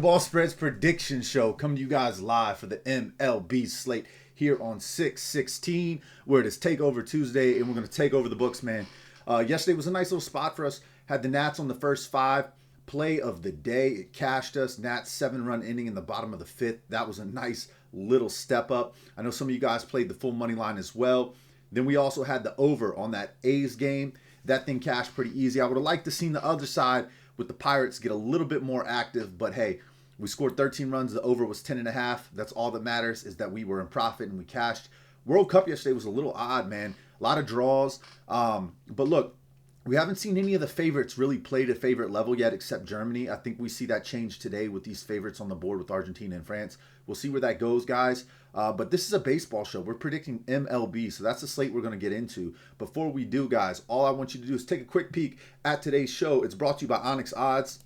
Ball Spreads Prediction Show coming to you guys live for the MLB slate here on 6/16, where it is Takeover Tuesday, and we're going to take over the books, man. Yesterday was a nice little spot for us. Had the Nats on the first five. Play of the day, it cashed us. Nats 7-run inning in the bottom of the fifth. That was a nice little step up. I know some of you guys played the full money line as well. Then we also had the over on that A's game. That thing cashed pretty easy. I would have liked to seen the other side with the Pirates get a little bit more active, but hey, we scored 13 runs. The over was 10.5. That's all that matters, is that we were in profit and we cashed. World Cup yesterday was a little odd, man. A lot of draws. But look, we haven't seen any of the favorites really play to favorite level yet except Germany. I think we see that change today with these favorites on the board with Argentina and France. We'll see where that goes, guys. But this is a baseball show. We're predicting MLB, so that's the slate we're going to get into. Before we do, guys, all I want you to do is take a quick peek at today's show. It's brought to you by ONYX Odds.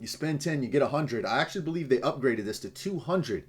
You spend 10, you get 100. I actually believe they upgraded this to 200.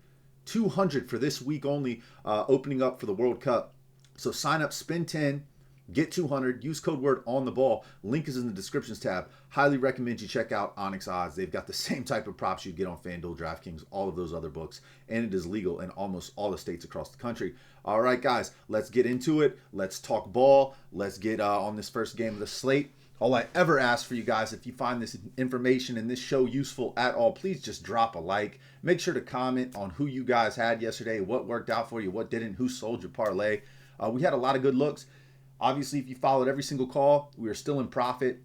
200 for this week only, opening up for the World Cup. So sign up, spend 10. Get 200. Use code word on the ball. Link is in the descriptions tab. Highly recommend you check out ONYX Odds. They've got the same type of props you get on FanDuel, DraftKings, all of those other books, and it is legal in almost all the states across the country. All right, guys, let's get into it. Let's talk ball. Let's get on this first game of the slate. All I ever ask for you guys, if you find this information and this show useful at all, please just drop a like. Make sure to comment on who you guys had yesterday, what worked out for you, what didn't, who sold your parlay. We had a lot of good looks. Obviously, if you followed every single call, we were still in profit.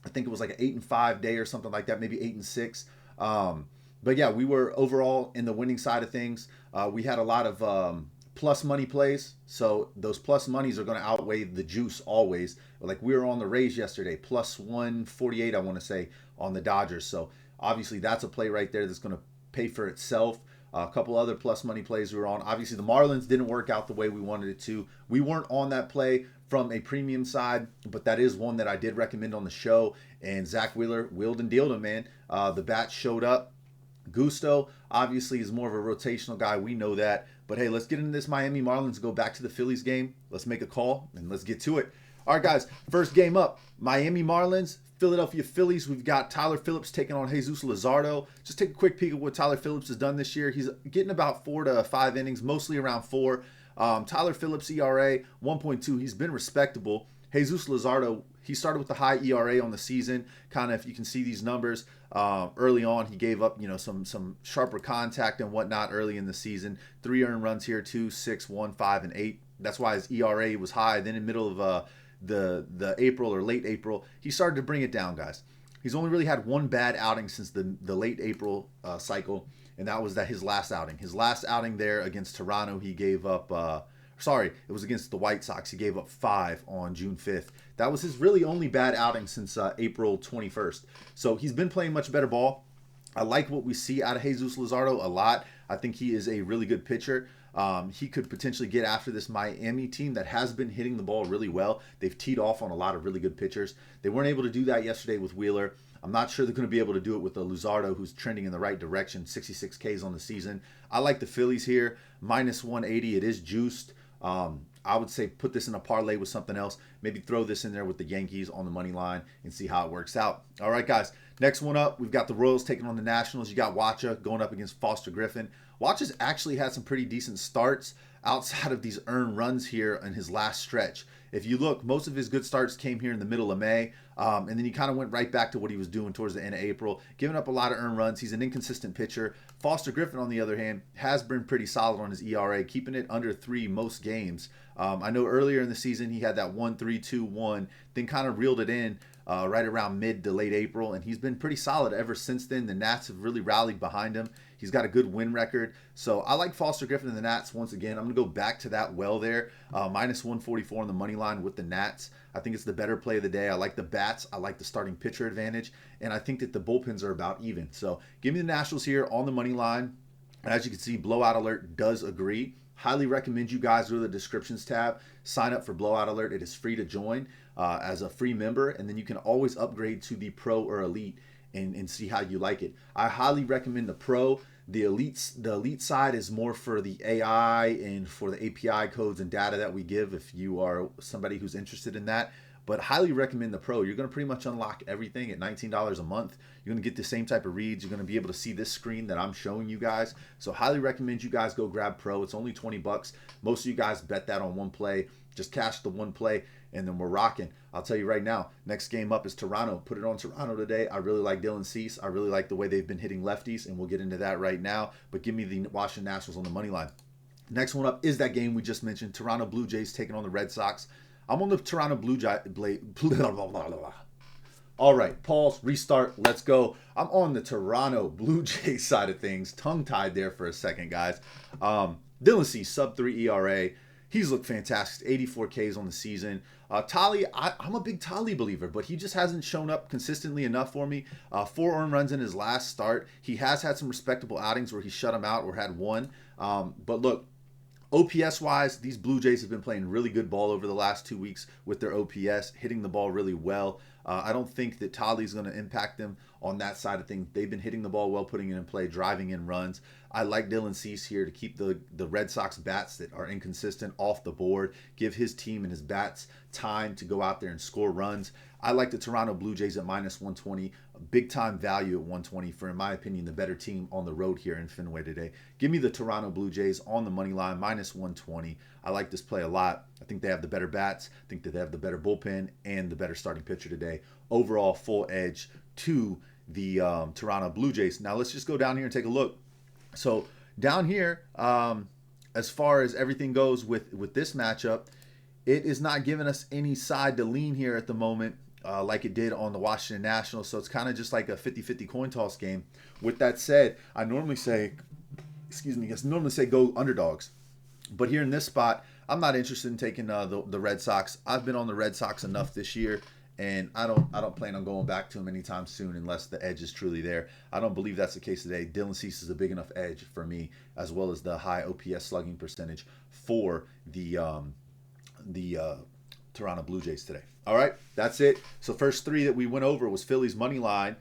I think it was like an 8-5 day or something like that, maybe 8-6. But yeah, we were overall in the winning side of things. We had a lot of plus money plays. So those plus monies are going to outweigh the juice always. Like we were on the Rays yesterday, plus 148, I want to say, on the Dodgers. So obviously that's a play right there that's going to pay for itself. A couple other plus money plays we were on. Obviously, the Marlins didn't work out the way we wanted it to. We weren't on that play from a premium side, but that is one that I did recommend on the show. And Zach Wheeler wheeled and dealed him, man. The bat showed up. Gusto, obviously, is more of a rotational guy. We know that. But hey, let's get into this Miami Marlins, go back to the Phillies game. Let's make a call, and let's get to it. All right, guys, first game up. Miami Marlins, Philadelphia Phillies. We've got Tyler Phillips taking on Jesus Luzardo. Just take a quick peek at what Tyler Phillips has done this year. He's getting about 4 to 5 innings, mostly around 4. Tyler Phillips ERA 1.2. He's been respectable. Jesus Luzardo, he started with the high ERA on the season. Kind of, if you can see these numbers, early on he gave up, some sharper contact and whatnot early in the season. 3 earned runs here, 2, 6, 1, 5, and 8. That's why his ERA was high. Then in the middle of the April or late April, he started to bring it down, guys. He's only really had one bad outing since the late April cycle, and that was his last outing. His last outing there against Toronto, he gave up, it was against the White Sox. He gave up 5 on June 5th. That was his really only bad outing since April 21st. So he's been playing much better ball. I like what we see out of Jesus Luzardo a lot. I think he is a really good pitcher. He could potentially get after this Miami team that has been hitting the ball really well. They've teed off on a lot of really good pitchers. They weren't able to do that yesterday with Wheeler. I'm not sure they're going to be able to do it with the Luzardo, who's trending in the right direction, 66 Ks on the season. I like the Phillies here, minus 180. It is juiced. I would say put this in a parlay with something else. Maybe throw this in there with the Yankees on the money line and see how it works out. All right, guys. Next one up, we've got the Royals taking on the Nationals. You got Wacha going up against Foster Griffin. Wacha's actually had some pretty decent starts outside of these earned runs here in his last stretch. If you look, most of his good starts came here in the middle of May, and then he kind of went right back to what he was doing towards the end of April, giving up a lot of earned runs. He's an inconsistent pitcher. Foster Griffin, on the other hand, has been pretty solid on his ERA, keeping it under 3 most games. I know earlier in the season he had that 1-3-2-1, then kind of reeled it in right around mid to late April, and he's been pretty solid ever since then. The Nats have really rallied behind him. He's got a good win record. So I like Foster Griffin and the Nats once again. I'm going to go back to that well there. Minus 144 on the money line with the Nats. I think it's the better play of the day. I like the bats. I like the starting pitcher advantage. And I think that the bullpens are about even. So give me the Nationals here on the money line. And as you can see, Blowout Alert does agree. Highly recommend you guys go to the descriptions tab. Sign up for Blowout Alert. It is free to join as a free member. And then you can always upgrade to the Pro or Elite and see how you like it. I highly recommend the Pro. The elite side is more for the AI and for the API codes and data that we give if you are somebody who's interested in that. but highly recommend the Pro. You're going to pretty much unlock everything at $19 a month. You're going to get the same type of reads. You're going to be able to see this screen that I'm showing you guys. So highly recommend you guys go grab Pro. It's only 20 bucks. Most of you guys bet that on one play. Just cash the one play, and then we're rocking. I'll tell you right now, next game up is Toronto. Put it on Toronto today. I really like Dylan Cease. I really like the way they've been hitting lefties, and we'll get into that right now. But give me the Washington Nationals on the money line. Next one up is that game we just mentioned, Toronto Blue Jays taking on the Red Sox. I'm on the Toronto Blue Jays. All right, pause, restart, let's go. I'm on the Toronto Blue Jays side of things. Tongue-tied there for a second, guys. Dylan Cease, sub-3 ERA. He's looked fantastic. 84 Ks on the season. Tolly, I'm a big Tolly believer, but he just hasn't shown up consistently enough for me. 4 earned runs in his last start. He has had some respectable outings where he shut him out or had one. But look, OPS-wise, these Blue Jays have been playing really good ball over the last 2 weeks with their OPS, hitting the ball really well. I don't think that Tolly's going to impact them on that side of things. They've been hitting the ball well, putting it in play, driving in runs. I like Dylan Cease here to keep the Red Sox bats that are inconsistent off the board, give his team and his bats time to go out there and score runs. I like the Toronto Blue Jays at -120, big time value at 120 for, in my opinion, the better team on the road here in Fenway today. Give me the Toronto Blue Jays on the money line, -120. I like this play a lot. I think they have the better bats. I think that they have the better bullpen and the better starting pitcher today. Overall, full edge to the Toronto Blue Jays. Now let's just go down here and take a look. So down here, as far as everything goes with this matchup, it is not giving us any side to lean here at the moment like it did on the Washington Nationals. So it's kind of just like a 50-50 coin toss game. With that said, I normally say go underdogs. But here in this spot, I'm not interested in taking the Red Sox. I've been on the Red Sox enough this year, and I don't plan on going back to them anytime soon unless the edge is truly there. I don't believe that's the case today. Dylan Cease is a big enough edge for me, as well as the high OPS slugging percentage for the Toronto Blue Jays today. All right, that's it. So first 3 that we went over was Phillies money line,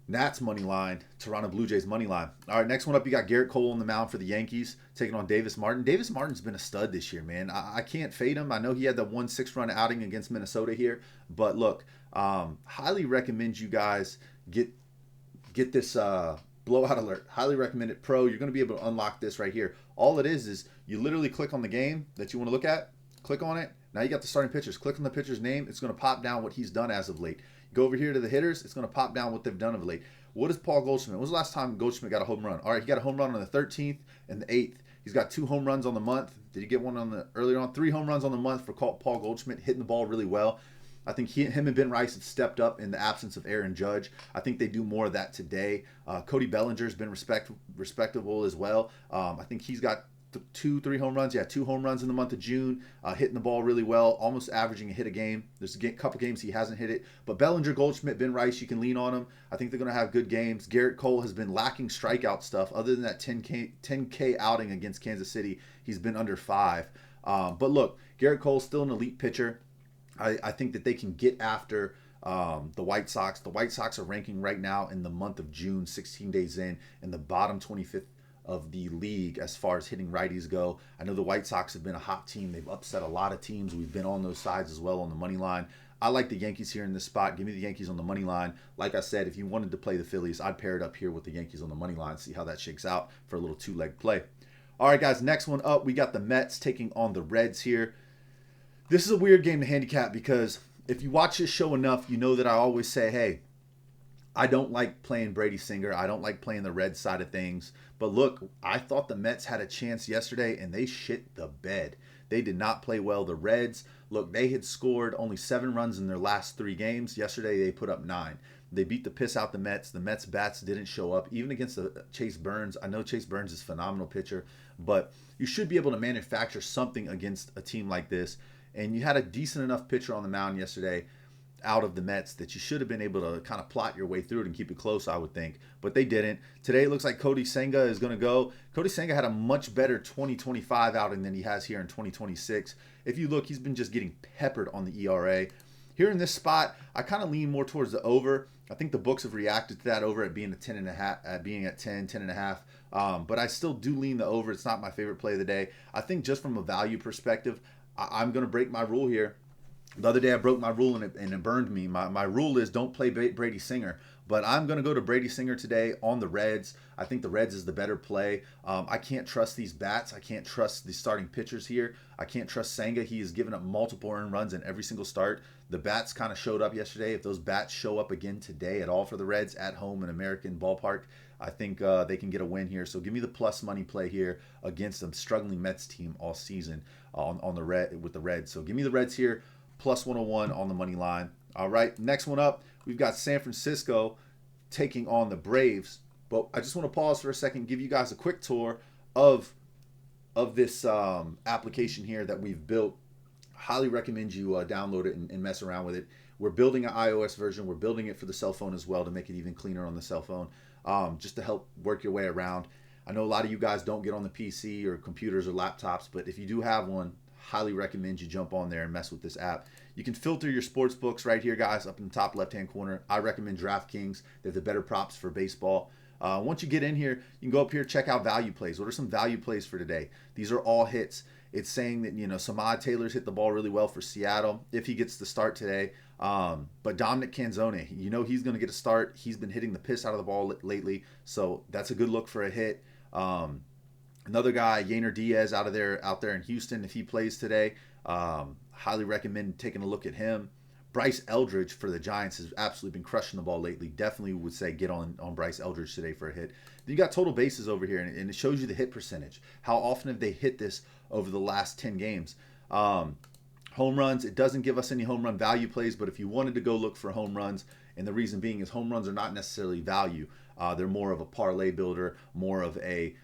Nats money line, Toronto Blue Jays money line. All right, next one up, you got Garrett Cole on the mound for the Yankees, taking on Davis Martin. Davis Martin's been a stud this year, man. I can't fade him. I know he had the 1 6-run outing against Minnesota here, but look, highly recommend you guys get this blowout alert. Highly recommend it. Pro, you're going to be able to unlock this right here. All it is you literally click on the game that you want to look at, click on it. Now you got the starting pitchers. Click on the pitcher's name. It's going to pop down what he's done as of late. Go over here to the hitters. It's going to pop down what they've done of late. What is Paul Goldschmidt? When was the last time Goldschmidt got a home run? All right, he got a home run on the 13th and the 8th. He's got 2 home runs on the month. Did he get one on the earlier on? 3 home runs on the month for Paul Goldschmidt, hitting the ball really well. I think him and Ben Rice have stepped up in the absence of Aaron Judge. I think they do more of that today. Cody Bellinger's been respectable as well. I think he's got 2-3 home runs. Yeah, 2 home runs in the month of June, hitting the ball really well, almost averaging a hit a game. There's a couple games he hasn't hit it. But Bellinger, Goldschmidt, Ben Rice, you can lean on them. I think they're going to have good games. Garrett Cole has been lacking strikeout stuff. Other than that 10K outing against Kansas City, he's been under 5. But look, Garrett Cole's still an elite pitcher. I think that they can get after the White Sox. The White Sox are ranking right now in the month of June, 16 days in the bottom 25th of the league as far as hitting righties go. I know the White Sox have been a hot team. They've upset a lot of teams. We've been on those sides as well on the money line. I like the Yankees here in this spot. Give me the Yankees on the money line. Like I said, if you wanted to play the Phillies, I'd pair it up here with the Yankees on the money line, see how that shakes out for a little 2-leg play. All right, guys, next one up, we got the Mets taking on the Reds here. This is a weird game to handicap because if you watch this show enough, you know that I always say, hey, I don't like playing Brady Singer. I don't like playing the Red side of things. But look, I thought the Mets had a chance yesterday, and they shit the bed. They did not play well. The Reds, look, they had scored only 7 runs in their last 3 games. Yesterday, they put up 9. They beat the piss out the Mets. The Mets bats didn't show up, even against Chase Burns. I know Chase Burns is a phenomenal pitcher, but you should be able to manufacture something against a team like this. And you had a decent enough pitcher on the mound yesterday out of the Mets that you should have been able to kind of plot your way through it and keep it close, I would think. But they didn't. Today it looks like Cody Senga is going to go. Cody Senga had a much better 2025 outing than he has here in 2026. If you look, he's been just getting peppered on the ERA. Here in this spot, I kind of lean more towards the over. I think the books have reacted to that over at being at 10.5. But I still do lean the over. It's not my favorite play of the day. I think just from a value perspective, I'm going to break my rule here. The other day I broke my rule and it burned me. My rule is don't play Brady Singer. But I'm going to go to Brady Singer today on the Reds. I think the Reds is the better play. I can't trust these bats. I can't trust the starting pitchers here. I can't trust Senga. He has given up multiple earned runs in every single start. The bats kind of showed up yesterday. If those bats show up again today at all for the Reds at home in American Ballpark, I think they can get a win here. So give me the plus money play here against a struggling Mets team all season on the red with the Reds. So give me the Reds here, plus 101 on the money line. All right, next one up, we've got San Francisco taking on the Braves. But I just want to pause for a second, give you guys a quick tour of this application here that we've built. Highly recommend you download it and mess around with it. We're building an iOS version. We're building it for the cell phone as well to make it even cleaner on the cell phone, just to help work your way around. I know a lot of you guys don't get on the PC or computers or laptops, but if you do have one, highly recommend you jump on there and mess with this app. You can filter your sports books right here, guys, up in the top left-hand corner. I recommend DraftKings. They're the better props for baseball. Once you get in here, you can go up here, check out value plays. What are some value plays for today? These are all hits. It's saying that, Samad Taylor's hit the ball really well for Seattle if he gets the start today. But Dominic Canzone, he's going to get a start. He's been hitting the piss out of the ball lately, so that's a good look for a hit. Another guy, Yainer Diaz, out there in Houston, if he plays today, highly recommend taking a look at him. Bryce Eldridge for the Giants has absolutely been crushing the ball lately. Definitely would say get on Bryce Eldridge today for a hit. Then you got total bases over here, and it shows you the hit percentage. How often have they hit this over the last 10 games? Home runs, it doesn't give us any home run value plays, but if you wanted to go look for home runs, and the reason being is home runs are not necessarily value. They're more of a parlay builder, more of a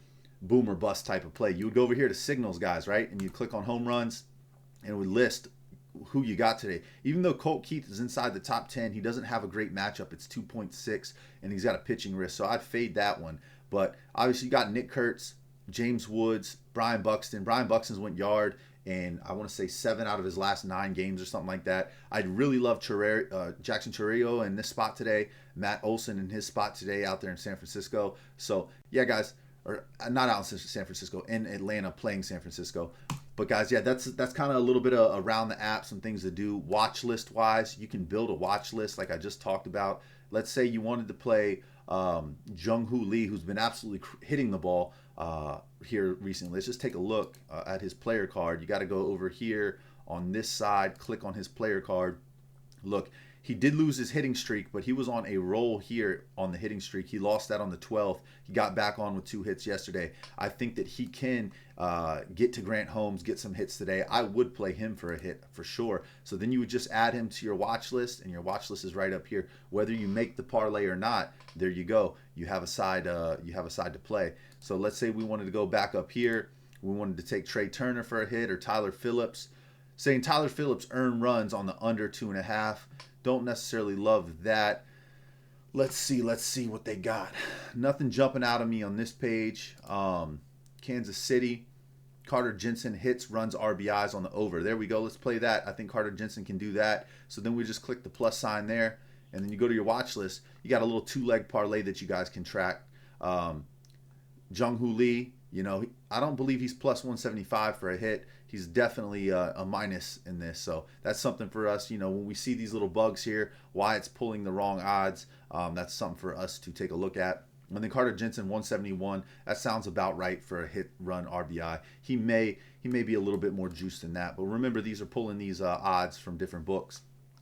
boom or bust type of play. You would go over here to signals, guys, right? And you click on home runs, and it would list who you got today. Even though Colt Keith is inside the top 10, he doesn't have a great matchup. It's 2.6, and he's got a pitching risk, so I'd fade that one. But obviously you got Nick Kurtz, James Woods, Brian Buxton. Brian Buxton's went yard in, I want to say, 7 out of his last 9 games or something like that. I'd really love Jackson Chourio in this spot today, Matt Olson in his spot today out there in San Francisco. So, yeah, guys, or not out in San Francisco, in Atlanta playing San Francisco. But guys, yeah, that's kind of a little bit of around the app, some things to do. Watch list wise, you can build a watch list like I just talked about. Let's say you wanted to play Jung-Hoo Lee, who's been absolutely hitting the ball here recently. Let's just take a look at his player card. You got to go over here on this side, click on his player card. Look, he did lose his hitting streak, but he was on a roll here on the hitting streak. He lost that on the 12th. He got back on with 2 hits yesterday. I think that he can get to Grant Holmes, get some hits today. I would play him for a hit for sure. So then you would just add him to your watch list, and your watch list is right up here. Whether you make the parlay or not, there you go. You have a side. You have a side to play. So let's say we wanted to go back up here. We wanted to take Trey Turner for a hit or Tyler Phillips. Saying Tyler Phillips earned runs on the under 2.5. Don't necessarily love that. Let's see what they got. Nothing jumping out of me on this page. Kansas City, Carter Jensen hits, runs, RBIs on the over. There we go. Let's play that. I think Carter Jensen can do that. So then we just click the plus sign there, and then you go to your watch list. You got a little 2-leg parlay that you guys can track. Jung-Hoo Lee, I don't believe he's plus 175 for a hit. He's definitely a minus in this. So that's something for us. When we see these little bugs here, why it's pulling the wrong odds, that's something for us to take a look at. And then Carter Jensen, 171. That sounds about right for a hit, run, RBI. He may be a little bit more juiced than that. But remember, these are pulling these odds from different books.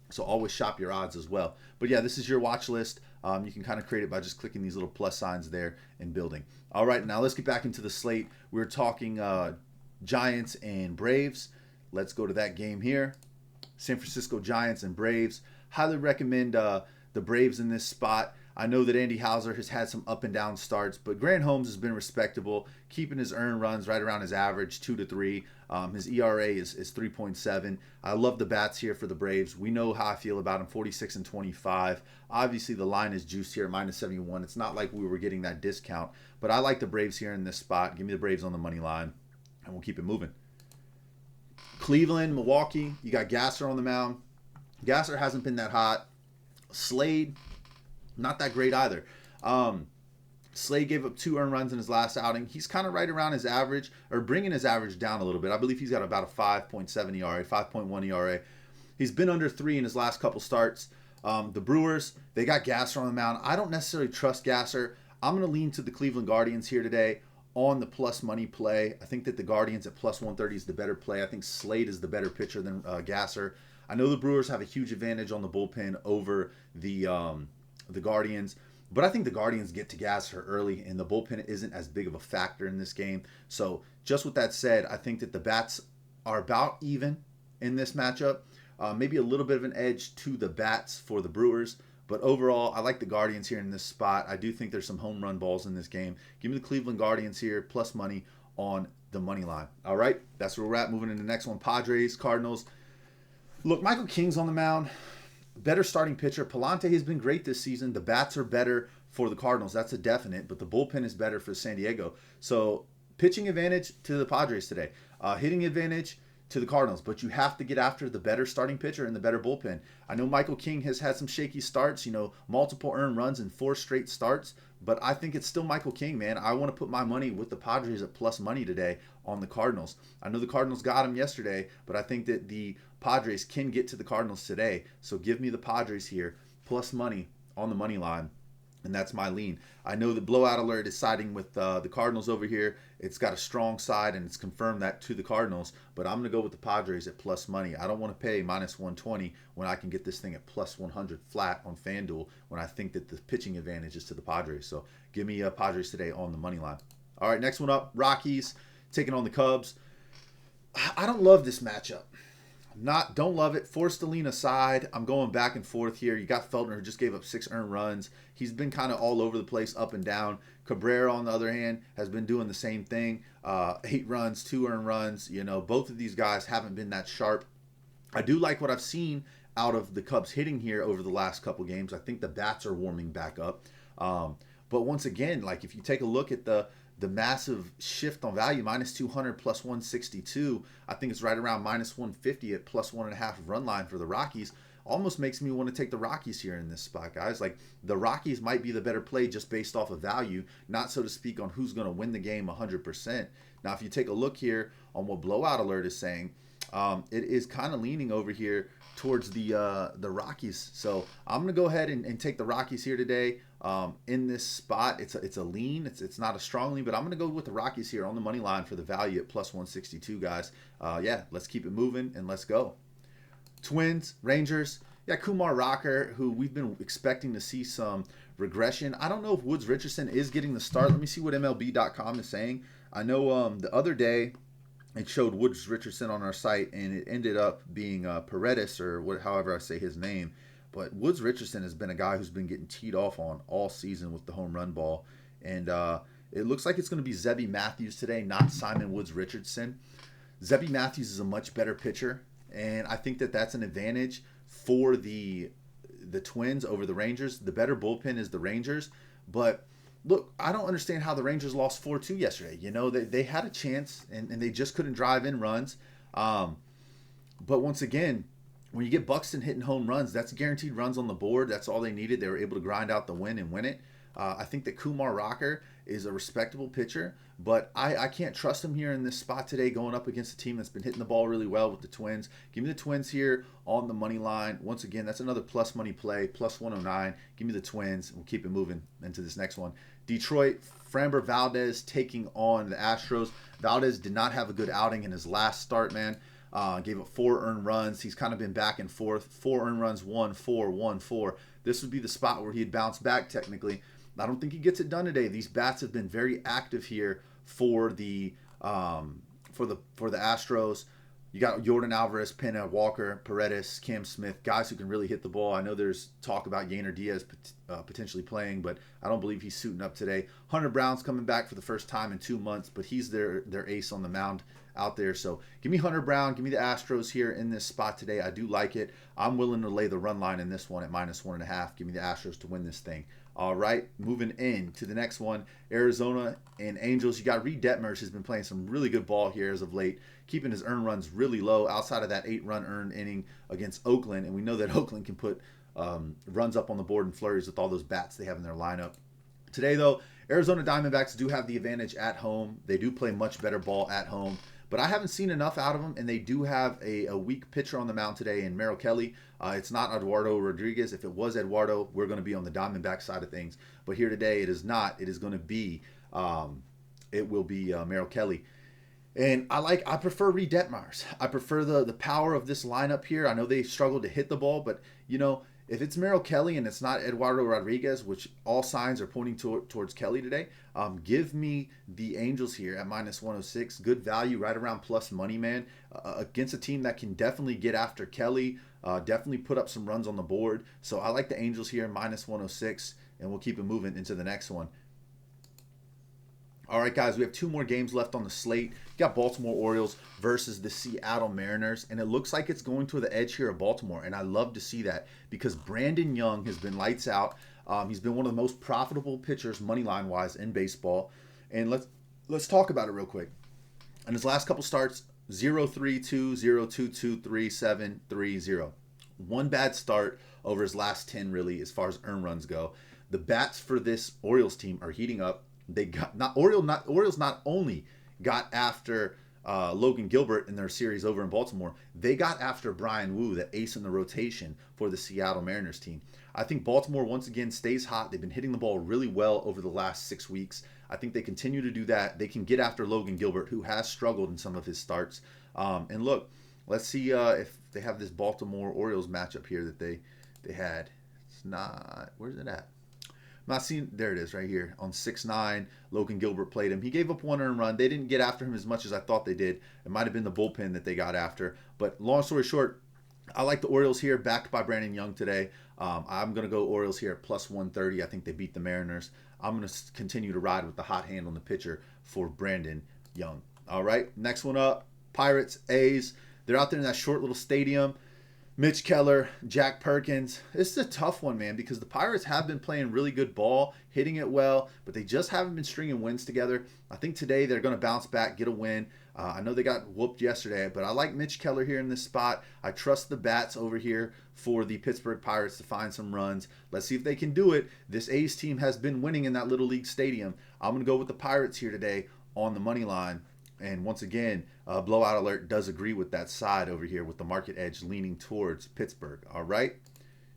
So always shop your odds as well. But yeah, this is your watch list. You can kind of create it by just clicking these little plus signs there and building. All right, now let's get back into the slate. We're talking Giants and Braves. Let's go to that game here. San Francisco Giants and Braves. Highly recommend the Braves in this spot. I know that Andy Hauser has had some up and down starts, but Grant Holmes has been respectable, keeping his earned runs right around his average, 2 to 3. His ERA is 3.7. I love the bats here for the Braves. We know how I feel about him, 46 and 25. Obviously, the line is juiced here, minus 71. It's not like we were getting that discount, but I like the Braves here in this spot. Give me the Braves on the money line, and we'll keep it moving. Cleveland, Milwaukee, you got Gasser on the mound. Gasser hasn't been that hot. Slade, not that great either. Slade gave up 2 earned runs in his last outing. He's kind of right around his average, or bringing his average down a little bit. I believe he's got about a 5.7 ERA, 5.1 ERA. He's been under 3 in his last couple starts. The Brewers, they got Gasser on the mound. I don't necessarily trust Gasser. I'm going to lean to the Cleveland Guardians here today on the plus money play. I think that the Guardians at plus 130 is the better play. I think Slade is the better pitcher than Gasser. I know the Brewers have a huge advantage on the bullpen over the Guardians, but I think the Guardians get to Gasser early, and the bullpen isn't as big of a factor in this game. So just with that said, I think that the bats are about even in this matchup. Maybe a little bit of an edge to the bats for the Brewers. But overall, I like the Guardians here in this spot. I do think there's some home run balls in this game. Give me the Cleveland Guardians here, plus money on the money line. All right, that's where we're at. Moving into the next one, Padres, Cardinals. Look, Michael King's on the mound. Better starting pitcher. Palante has been great this season. The bats are better for the Cardinals. That's a definite. But the bullpen is better for San Diego. So pitching advantage to the Padres today. Hitting advantage to the Cardinals, but you have to get after the better starting pitcher and the better bullpen. I know Michael King has had some shaky starts, multiple earned runs in 4 straight starts, but I think it's still Michael King, man. I want to put my money with the Padres at plus money today on the Cardinals. I know the Cardinals got him yesterday, but I think that the Padres can get to the Cardinals today. So give me the Padres here, plus money on the money line. And that's my lean. I know the blowout alert is siding with the Cardinals over here. It's got a strong side, and it's confirmed that to the Cardinals. But I'm going to go with the Padres at plus money. I don't want to pay minus 120 when I can get this thing at plus 100 flat on FanDuel when I think that the pitching advantage is to the Padres. So give me Padres today on the money line. All right, next one up, Rockies taking on the Cubs. I don't love this matchup. Don't love it. Forced to lean aside. I'm going back and forth here. You got Feltner, who just gave up 6 earned runs. He's been kind of all over the place, up and down. Cabrera, on the other hand, has been doing the same thing. 8 runs, 2 earned runs. Both of these guys haven't been that sharp. I do like what I've seen out of the Cubs hitting here over the last couple games. I think the bats are warming back up. But once again, like if you take a look at the massive shift on value, minus 200 plus 162, I think it's right around minus 150 at plus 1.5 run line for the Rockies. Almost makes me want to take the Rockies here in this spot, guys. Like the Rockies might be the better play just based off of value, not so to speak on who's going to win the game 100%. Now, if you take a look here on what Blowout Alert is saying, it is kind of leaning over here towards the Rockies. So I'm going to go ahead and take the Rockies here today in this spot. It's a lean. It's not a strong lean, but I'm going to go with the Rockies here on the money line for the value at plus 162, guys. Yeah, let's keep it moving and let's go. Twins, Rangers. Yeah, Kumar Rocker, who we've been expecting to see some regression. I don't know if Woods Richardson is getting the start. Let me see what MLB.com is saying. I know the other day it showed Woods Richardson on our site, and it ended up being Paredes, or however I say his name. But Woods Richardson has been a guy who's been getting teed off on all season with the home run ball. And it looks like it's going to be Zebby Matthews today, not Simon Woods Richardson. Zebby Matthews is a much better pitcher, and I think that that's an advantage for the Twins over the Rangers. The better bullpen is the Rangers. But look, I don't understand how the Rangers lost 4-2 yesterday. They had a chance, and they just couldn't drive in runs. But once again, when you get Buxton hitting home runs, that's guaranteed runs on the board. That's all they needed. They were able to grind out the win and win it. I think that Kumar Rocker is a respectable pitcher, but I can't trust him here in this spot today going up against a team that's been hitting the ball really well with the Twins. Give me the Twins here on the money line. Once again, that's another plus money play, plus 109. Give me the Twins. We'll keep it moving into this next one. Detroit, Framber Valdez taking on the Astros. Valdez did not have a good outing in his last start, man. Gave up 4 earned runs. He's kind of been back and forth. 4 earned runs, 1-4, 1-4. This would be the spot where he'd bounce back technically. I don't think he gets it done today. These bats have been very active here for the Astros. You got Jordan Alvarez, Pena, Walker, Paredes, Cam Smith, guys who can really hit the ball. I know there's talk about Yainer Diaz potentially playing, but I don't believe he's suiting up today. Hunter Brown's coming back for the first time in 2 months, but he's their ace on the mound out there. So give me Hunter Brown, give me the Astros here in this spot today. I do like it. I'm willing to lay the run line in this one at minus 1.5. Give me the Astros to win this thing. All right, moving in to the next one, Arizona and Angels. You got Reed Detmers, who's been playing some really good ball here as of late, keeping his earned runs really low outside of that 8-run earned inning against Oakland. And we know that Oakland can put runs up on the board in flurries with all those bats they have in their lineup. Today, though, Arizona Diamondbacks do have the advantage at home. They do play much better ball at home. but I haven't seen enough out of them, and they do have a weak pitcher on the mound today in Merrill Kelly. It's not Eduardo Rodriguez. If it was Eduardo, we're going to be on the Diamondback side of things. But here today, it is not. It is going to be, it will be Merrill Kelly. And I prefer Reed Detmers. I prefer the power of this lineup here. I know they struggled to hit the ball, but, you know, if it's Merrill Kelly and it's not Eduardo Rodriguez, which all signs are pointing towards Kelly today, give me the Angels here at -106. Good value, right around plus money, man, against a team that can definitely get after Kelly, definitely put up some runs on the board. So I like the Angels here, -106, and we'll keep it moving into the next one. All right, guys, we have 2 more games left on the slate. We got Baltimore Orioles versus the Seattle Mariners, and it looks like it's going to the edge here of Baltimore, and I love to see that because Brandon Young has been lights out. He's been one of the most profitable pitchers money line wise in baseball, and let's talk about it real quick. In his last couple starts, 0.32, 0.22, 3.7, 3.0. One bad start over his last 10, really, as far as earned runs go. The bats for this Orioles team are heating up. They got Orioles not only got after Logan Gilbert in their series over in Baltimore, they got after Brian Wu, the ace in the rotation for the Seattle Mariners team. I think Baltimore once again stays hot. They've been hitting the ball really well over the last 6 weeks. I think they continue to do that. They can get after Logan Gilbert, who has struggled in some of his starts. And look, let's see if they have this Baltimore Orioles matchup here that they had. It's not, where's it at? I'm not seeing, there it is right here on 6-9. Logan Gilbert played him. He gave up 1 earned run. They didn't get after him as much as I thought they did. It might have been the bullpen that they got after. But long story short, I like the Orioles here, backed by Brandon Young today. I'm going to go Orioles here at plus 130. I think they beat the Mariners. I'm going to continue to ride with the hot hand on the pitcher for Brandon Young. All right, next one up, Pirates, A's. They're out there in that short little stadium. Mitch Keller, Jack Perkins. This is a tough one, man, because the Pirates have been playing really good ball, hitting it well, but they just haven't been stringing wins together. I think today they're going to bounce back, get a win. I know they got whooped yesterday, but I like Mitch Keller here in this spot. I trust the bats over here for the Pittsburgh Pirates to find some runs. Let's see if they can do it. This A's team has been winning in that Little League stadium. I'm going to go with the Pirates here today on the money line. And once again, Blowout Alert does agree with that side over here with the market edge leaning towards Pittsburgh. All right.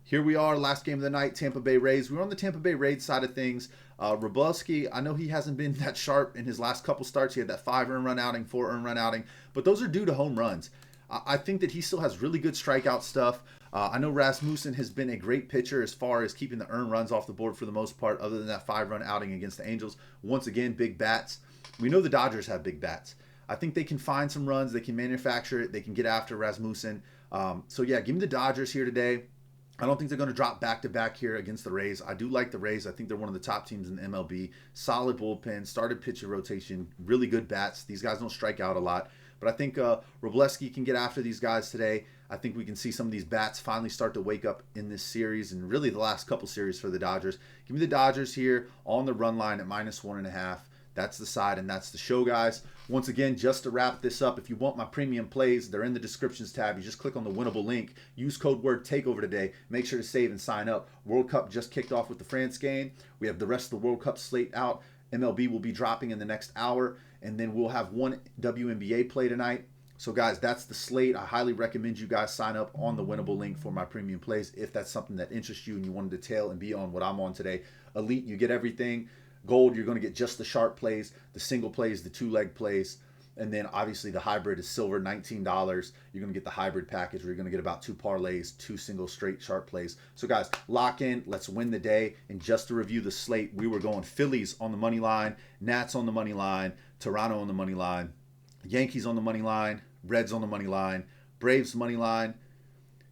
Here we are, last game of the night, Tampa Bay Rays. We're on the Tampa Bay Rays side of things. Wroblewski, I know he hasn't been that sharp in his last couple starts. He had that 5 earned run outing, 4 earned run outing, but those are due to home runs. I think that he still has really good strikeout stuff. I know Rasmussen has been a great pitcher as far as keeping the earned runs off the board for the most part, other than that 5 run outing against the Angels. Once again, big bats. We know the Dodgers have big bats. I think they can find some runs. They can manufacture it. They can get after Rasmussen. So, yeah, give me the Dodgers here today. I don't think they're going to drop back-to-back here against the Rays. I do like the Rays. I think they're one of the top teams in the MLB. Solid bullpen, started pitcher rotation, really good bats. These guys don't strike out a lot. But I think Wroblewski can get after these guys today. I think we can see some of these bats finally start to wake up in this series and really the last couple series for the Dodgers. Give me the Dodgers here on the run line at -1.5. That's the side, and that's the show, guys. Once again, just to wrap this up, if you want my premium plays, they're in the descriptions tab. You just click on the Winible link. Use code word TAKEOVER today. Make sure to save and sign up. World Cup just kicked off with the France game. We have the rest of the World Cup slate out. MLB will be dropping in the next hour, and then we'll have one WNBA play tonight. So, guys, that's the slate. I highly recommend you guys sign up on the Winible link for my premium plays if that's something that interests you and you want to tail and be on what I'm on today. Elite, you get everything. Gold, you're going to get just the sharp plays, the single plays, the 2-leg plays, and then obviously the hybrid is silver, $19. You're going to get the hybrid package where you're going to get about 2 parlays, 2 single straight sharp plays. So guys, lock in, let's win the day. And just to review the slate, we were going Phillies on the money line, Nats on the money line, Toronto on the money line, Yankees on the money line, Reds on the money line, Braves money line,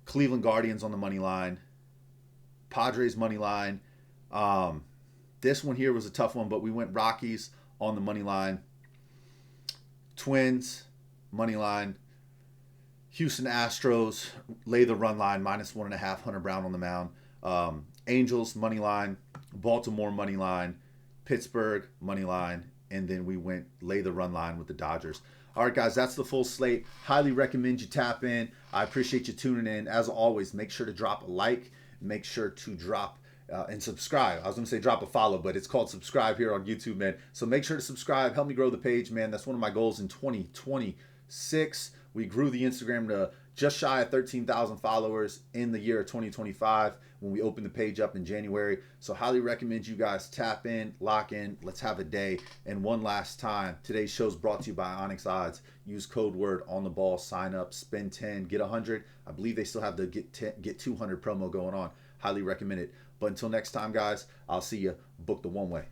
Cleveland Guardians on the money line, Padres money line. This one here was a tough one, but we went Rockies on the money line, Twins money line, Houston Astros lay the run line -1.5. Hunter Brown on the mound, Angels money line, Baltimore money line, Pittsburgh money line, and then we went lay the run line with the Dodgers. All right, guys, that's the full slate. Highly recommend you tap in. I appreciate you tuning in. As always, make sure to drop a like. Make sure to drop and subscribe. I was going to say drop a follow, but it's called subscribe here on YouTube, man. So make sure to subscribe. Help me grow the page, man. That's one of my goals in 2020. 6. We grew the Instagram to just shy of 13,000 followers in the year of 2025 when we opened the page up in January. So highly recommend you guys tap in, lock in, let's have a day. And one last time, today's show is brought to you by ONYX Odds. Use code word on the ball, sign up, spend 10, get 100. I believe they still have the get 200 promo going on. Highly recommend it. But until next time, guys, I'll see you. Book the one way.